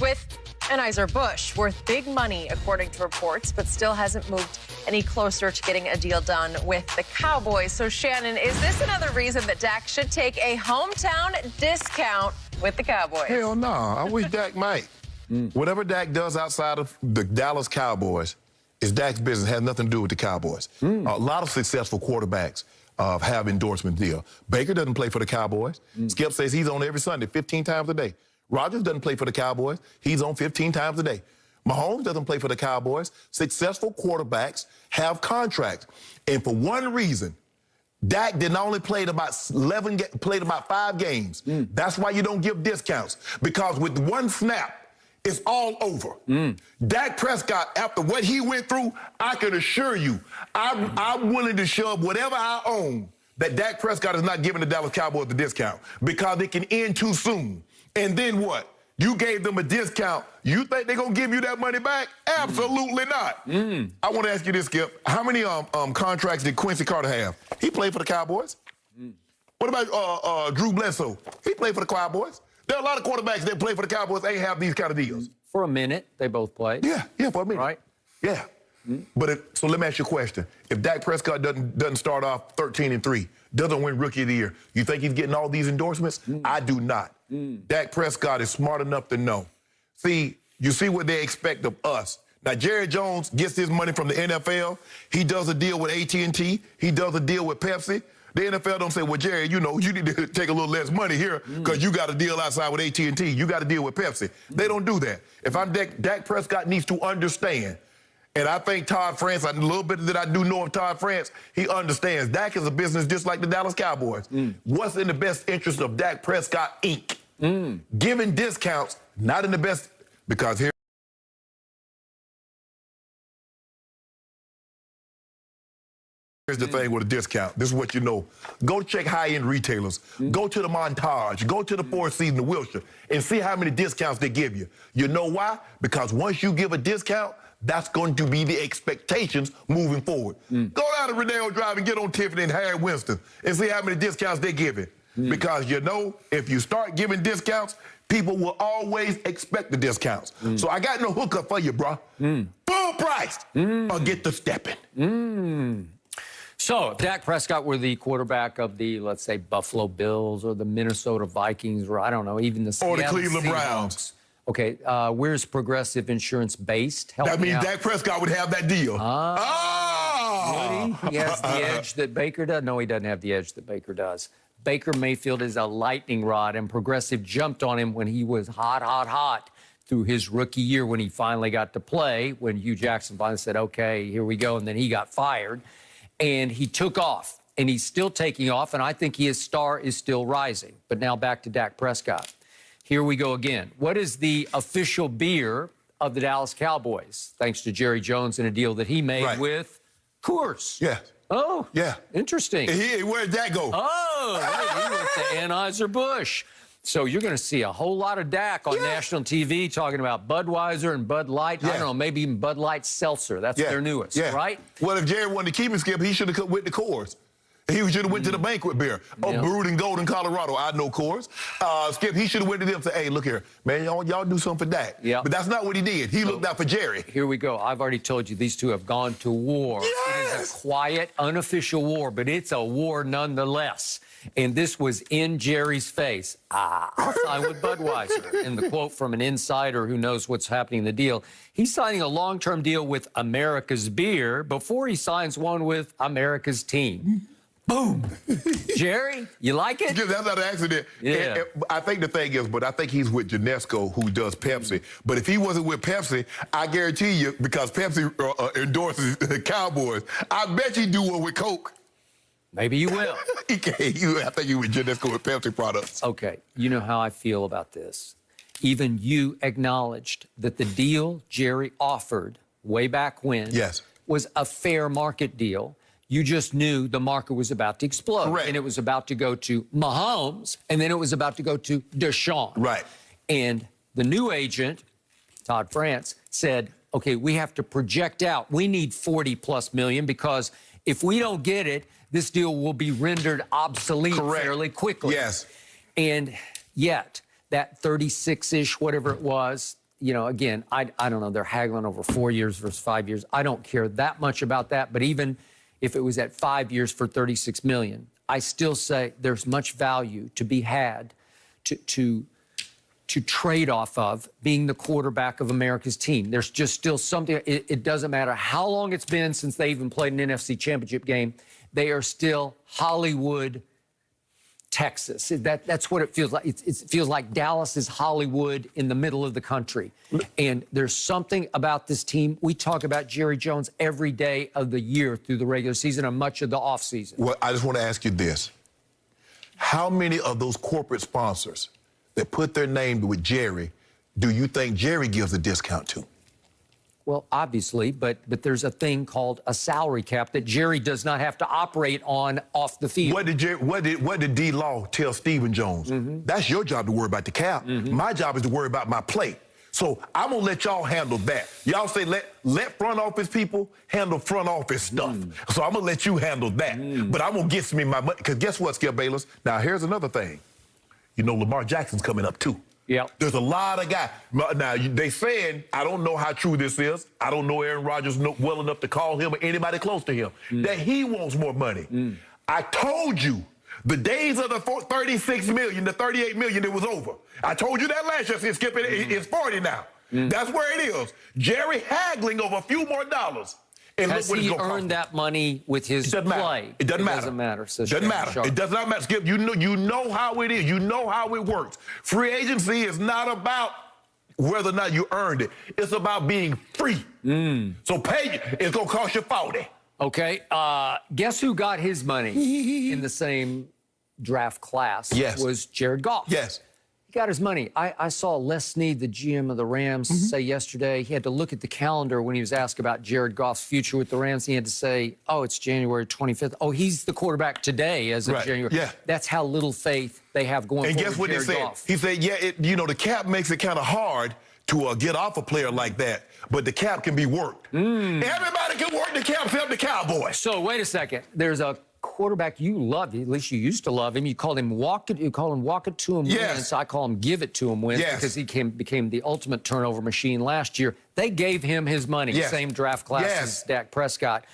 with Anheuser-Busch, worth big money, according to reports, but still hasn't moved any closer to getting a deal done with the Cowboys. So, Shannon, is this another reason that Dak should take a hometown discount with the Cowboys? Hell no. I wish Dak might. Whatever Dak does outside of the Dallas Cowboys is Dak's business. It has nothing to do with the Cowboys. A lot of successful quarterbacks have endorsement deal. Baker doesn't play for the Cowboys. Skip says he's on every Sunday 15 times a day. Rodgers doesn't play for the Cowboys. He's on 15 times a day. Mahomes doesn't play for the Cowboys. Successful quarterbacks have contracts. And for one reason, Dak did not only played about 5 games. That's why you don't give discounts. Because with one snap, it's all over. Dak Prescott, after what he went through, I can assure you, I'm willing to shove whatever I own that Dak Prescott is not giving the Dallas Cowboys the discount because it can end too soon. And then what? You gave them a discount. You think they're going to give you that money back? Absolutely not. I want to ask you this, Skip. How many contracts did Quincy Carter have? He played for the Cowboys. What about Drew Bledsoe? He played for the Cowboys. There are a lot of quarterbacks that play for the Cowboys. They have these kind of deals. For a minute, they both played. Yeah, for a minute. Right? Yeah. But so let me ask you a question. If Dak Prescott doesn't start off 13-3, doesn't win Rookie of the Year, you think he's getting all these endorsements? I do not. Dak Prescott is smart enough to know. See, you see what they expect of us. Now, Jerry Jones gets his money from the NFL. He does a deal with AT&T. He does a deal with Pepsi. The NFL don't say, well, Jerry, you know, you need to take a little less money here because you got a deal outside with AT&T. You got a deal with Pepsi. They don't do that. If I'm Dak Prescott needs to understand. And I think Todd France, a little bit that I do know of Todd France, he understands. Dak is a business just like the Dallas Cowboys. What's in the best interest of Dak Prescott, Inc.? Giving discounts, not in the best, because here's the thing with a discount. This is what you know. Go check high-end retailers. Go to the Montage. Go to the Four Seasons of Wilshire and see how many discounts they give you. You know why? Because once you give a discount, that's going to be the expectations moving forward. Go down to Rodeo Drive and get on Tiffany and Harry Winston and see how many discounts they're giving. Because, you know, if you start giving discounts, people will always expect the discounts. So I got no hookup for you, bro. Full price or get the stepping. So, if Dak Prescott were the quarterback of the, let's say, Buffalo Bills or the Minnesota Vikings or, I don't know, even the Seattle Or the Cleveland Seahawks. Browns. Okay, where's Progressive Insurance based? That means Dak Prescott would have that deal. Would he? He has the edge that Baker does? No, he doesn't have the edge that Baker does. Baker Mayfield is a lightning rod, and Progressive jumped on him when he was hot through his rookie year when he finally got to play, when Hugh Jackson finally said, okay, here we go, and then he got fired. And he took off, and he's still taking off, and I think his star is still rising. But now back to Dak Prescott. Here we go again. What is the official beer of the Dallas Cowboys? Thanks to Jerry Jones and a deal that he made with Coors. Yeah. Oh, yeah. Interesting. Where'd that go? Oh, right. He went to Anheuser-Busch. So you're going to see a whole lot of Dak on national TV talking about Budweiser and Bud Light. I don't know, maybe even Bud Light Seltzer. That's their newest, right? Well, if Jerry wanted to keep him, Skip, he should have went to Coors. He should have went to the banquet beer. Brewed in Golden, Colorado. I know Coors. Skip, he should have went to them and said, hey, look here, man, y'all do something for Dak. But that's not what he did. He looked out for Jerry. Here we go. I've already told you these two have gone to war. It is a quiet, unofficial war, but it's a war nonetheless. And this was in Jerry's face. I'll sign with Budweiser. And the quote from an insider who knows what's happening in the deal, he's signing a long-term deal with America's Beer before he signs one with America's Team. Boom. Jerry, you like it? That's not an accident. And I think the thing is, but I think he's with Genesco, who does Pepsi. But if he wasn't with Pepsi, I guarantee you, because Pepsi endorses the Cowboys, I bet he'd do one with Coke. Maybe you will. I think he with Genesco with Pepsi products. Okay, you know how I feel about this. Even you acknowledged that the deal Jerry offered way back when was a fair market deal. You just knew the market was about to explode. Correct. And it was about to go to Mahomes, and then it was about to go to Deshaun. Right. And the new agent, Todd France, said, okay, we have to project out. We need 40+ million because if we don't get it, this deal will be rendered obsolete fairly quickly. Yes. And yet, that 36-ish, whatever it was, you know, again, I don't know. They're haggling over 4 years versus 5 years. I don't care that much about that. But even if it was at 5 years for $36 million, I still say there's much value to be had to trade off of being the quarterback of America's team. There's just still something. It doesn't matter how long it's been since they even played an NFC Championship game. They are still Hollywood, Texas. That's what it feels like. It feels like Dallas is Hollywood in the middle of the country. And there's something about this team. We talk about Jerry Jones every day of the year through the regular season and much of the offseason. Well, I just want to ask you this. How many of those corporate sponsors that put their name with Jerry do you think Jerry gives a discount to? Well, obviously, but there's a thing called a salary cap that Jerry does not have to operate on off the field. What did D. Law tell Stephen Jones? That's your job to worry about the cap. My job is to worry about my play. So I'm gonna let y'all handle that. Y'all say let front office people handle front office stuff. So I'm gonna let you handle that. But I'm gonna get me my money. Because guess what, Skip Bayless? Now here's another thing. You know, Lamar Jackson's coming up too. Yeah. There's a lot of guys. Now, they saying, I don't know how true this is. I don't know Aaron Rodgers well enough to call him or anybody close to him, that he wants more money. I told you, the days of the 36 million, the 38 million, it was over. I told you that last year, Skip, it's 40 now. That's where it is. Jerry haggling over a few more dollars. And has he earned that money with his play? It doesn't matter. It doesn't matter. It doesn't matter. It does not matter. Skip, you know how it is. You know how it works. Free agency is not about whether or not you earned it. It's about being free. So pay, it's going to cost you 40. Okay. Guess who got his money in the same draft class? Yes. Was Jared Goff. Yes. He got his money. I saw Les Snead, the GM of the Rams, say yesterday he had to look at the calendar when he was asked about Jared Goff's future with the Rams. He had to say, oh, it's January 25th. Oh, he's the quarterback today as of January. Yeah. That's how little faith they have going forward. And guess what Jared they said? Goff. He said, yeah, you know, the cap makes it kind of hard to get off a player like that, but the cap can be worked. Everybody can work the cap except the Cowboys. So wait a second. There's a quarterback you love, at least you used to love him. You called him walk it to him wins. I call him give it to him wins because he became the ultimate turnover machine last year. They gave him his money, same draft class as Dak Prescott.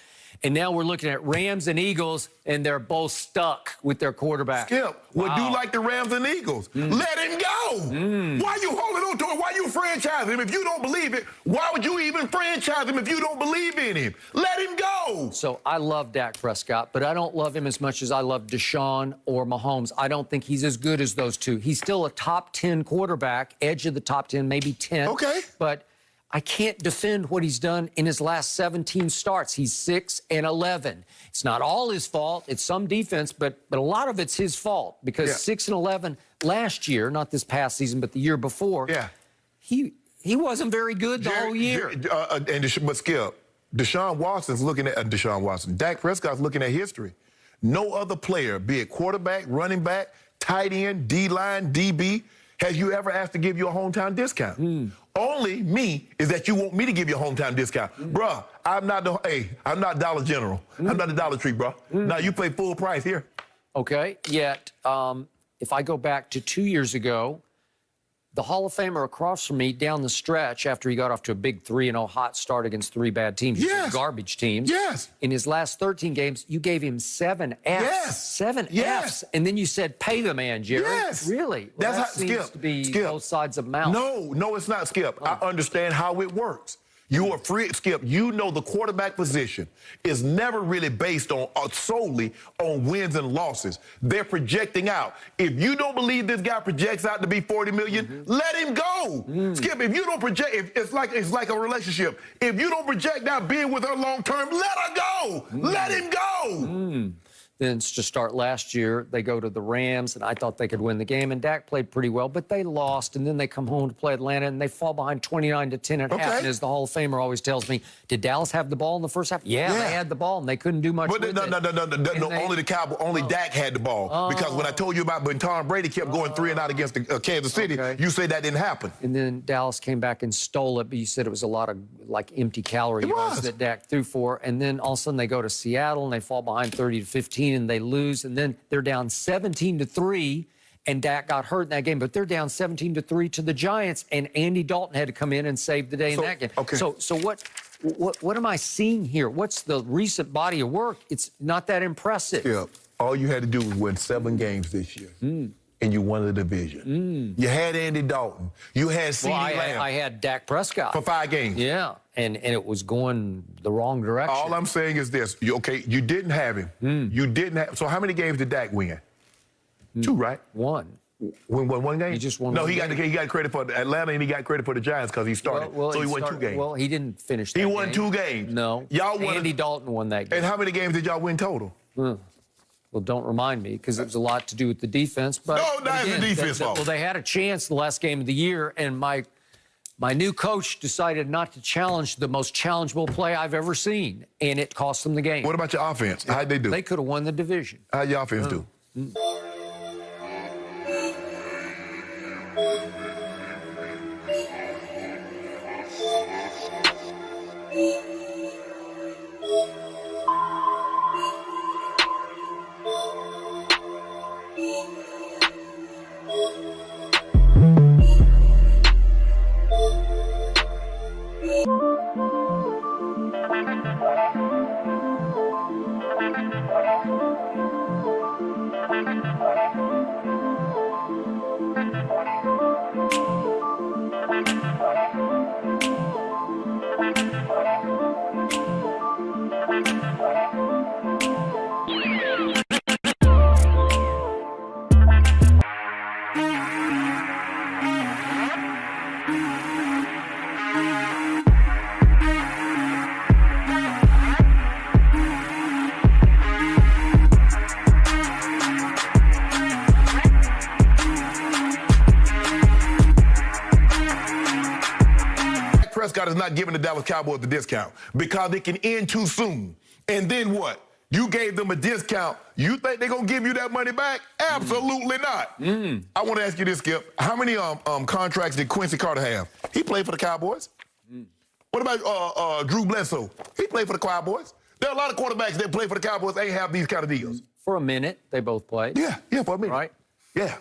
And now we're looking at Rams and Eagles, and they're both stuck with their quarterback. Skip, well, do like the Rams and Eagles. Let him go. Why you holding on to him? Why you franchise him? If you don't believe it, why would you even franchise him if you don't believe in him? Let him go. So I love Dak Prescott, but I don't love him as much as I love Deshaun or Mahomes. I don't think he's as good as those two. He's still a top 10 quarterback, edge of the top 10, maybe 10. Okay. But I can't defend what he's done in his last 17 starts. He's 6-11. It's not all his fault. It's some defense, but a lot of it's his fault because 6-11 last year, not this past season, but the year before, he wasn't very good the whole year. But Skip, Deshaun Watson's looking at Deshaun Watson. Dak Prescott's looking at history. No other player, be it quarterback, running back, tight end, D-line, DB, has you ever asked to give you a hometown discount? Only me is that you want me to give you a hometown discount. Bruh, I'm not Dollar General. I'm not the Dollar Tree, bruh. Now you pay full price here. Okay, yet if I go back to 2 years ago, the Hall of Famer across from me down the stretch after he got off to a big 3-0 hot start against 3 bad teams, garbage teams. In his last 13 games, you gave him 7 Fs. 7 Fs. And then you said, pay the man, Jerry. Really? Well, That's that how, seems to be both sides of the mouth. No, it's not, Skip. I understand how it works. You are free, Skip. You know the quarterback position is never really based on solely on wins and losses. They're projecting out. If you don't believe this guy projects out to be 40 million, let him go. Skip, if you don't project, it's like a relationship. If you don't project out being with her long term, let her go. Let him go. Then to start last year, they go to the Rams, and I thought they could win the game, and Dak played pretty well, but they lost, and then they come home to play Atlanta, and they fall behind 29-10 at half. And as the Hall of Famer always tells me, did Dallas have the ball in the first half? Yeah, they had the ball, and they couldn't do much with it. No, only the Cowboys, only Dak had the ball. Because when I told you about when Tom Brady kept going 3-and-out against Kansas City, you said that didn't happen. And then Dallas came back and stole it, but you said it was a lot of, like, empty calorie yards that Dak threw for. And then all of a sudden they go to Seattle, and they fall behind 30-15, and they lose. And then they're down 17-3, and Dak got hurt in that game. But they're down 17-3 to the Giants, and Andy Dalton had to come in and save the day in that game. Okay. So what am I seeing here? What's the recent body of work? It's not that impressive. Yeah. All you had to do was win 7 games this year. And you won the division. You had Andy Dalton. You had CeeDee Lamb. I had Dak Prescott. For 5 games. Yeah, and it was going the wrong direction. All I'm saying is this. You didn't have him. You didn't have. So how many games did Dak win? 2, right? 1. Win 1 game? He just won. No, one he game. got credit for Atlanta and he got credit for the Giants because he started. So he won 2 games. Well, he didn't finish that He won game. 2 games. No. Y'all won. Andy Dalton won that game. And how many games did y'all win total? Well, don't remind me, because it was a lot to do with the defense. But No, that's the defense fault. Well, they had a chance the last game of the year, and my new coach decided not to challenge the most challengeable play I've ever seen, and it cost them the game. What about your offense? How'd they do? They could have won the division. How'd your offense do? Prescott is not giving the Dallas Cowboys the discount because it can end too soon. And then what? You gave them a discount. You think they're going to give you that money back? Absolutely not. I want to ask you this, Skip. How many contracts did Quincy Carter have? He played for the Cowboys. What about Drew Bledsoe? He played for the Cowboys. There are a lot of quarterbacks that play for the Cowboys ain't have these kind of deals. For a minute, they both played. Yeah, for a minute. Right? Yeah.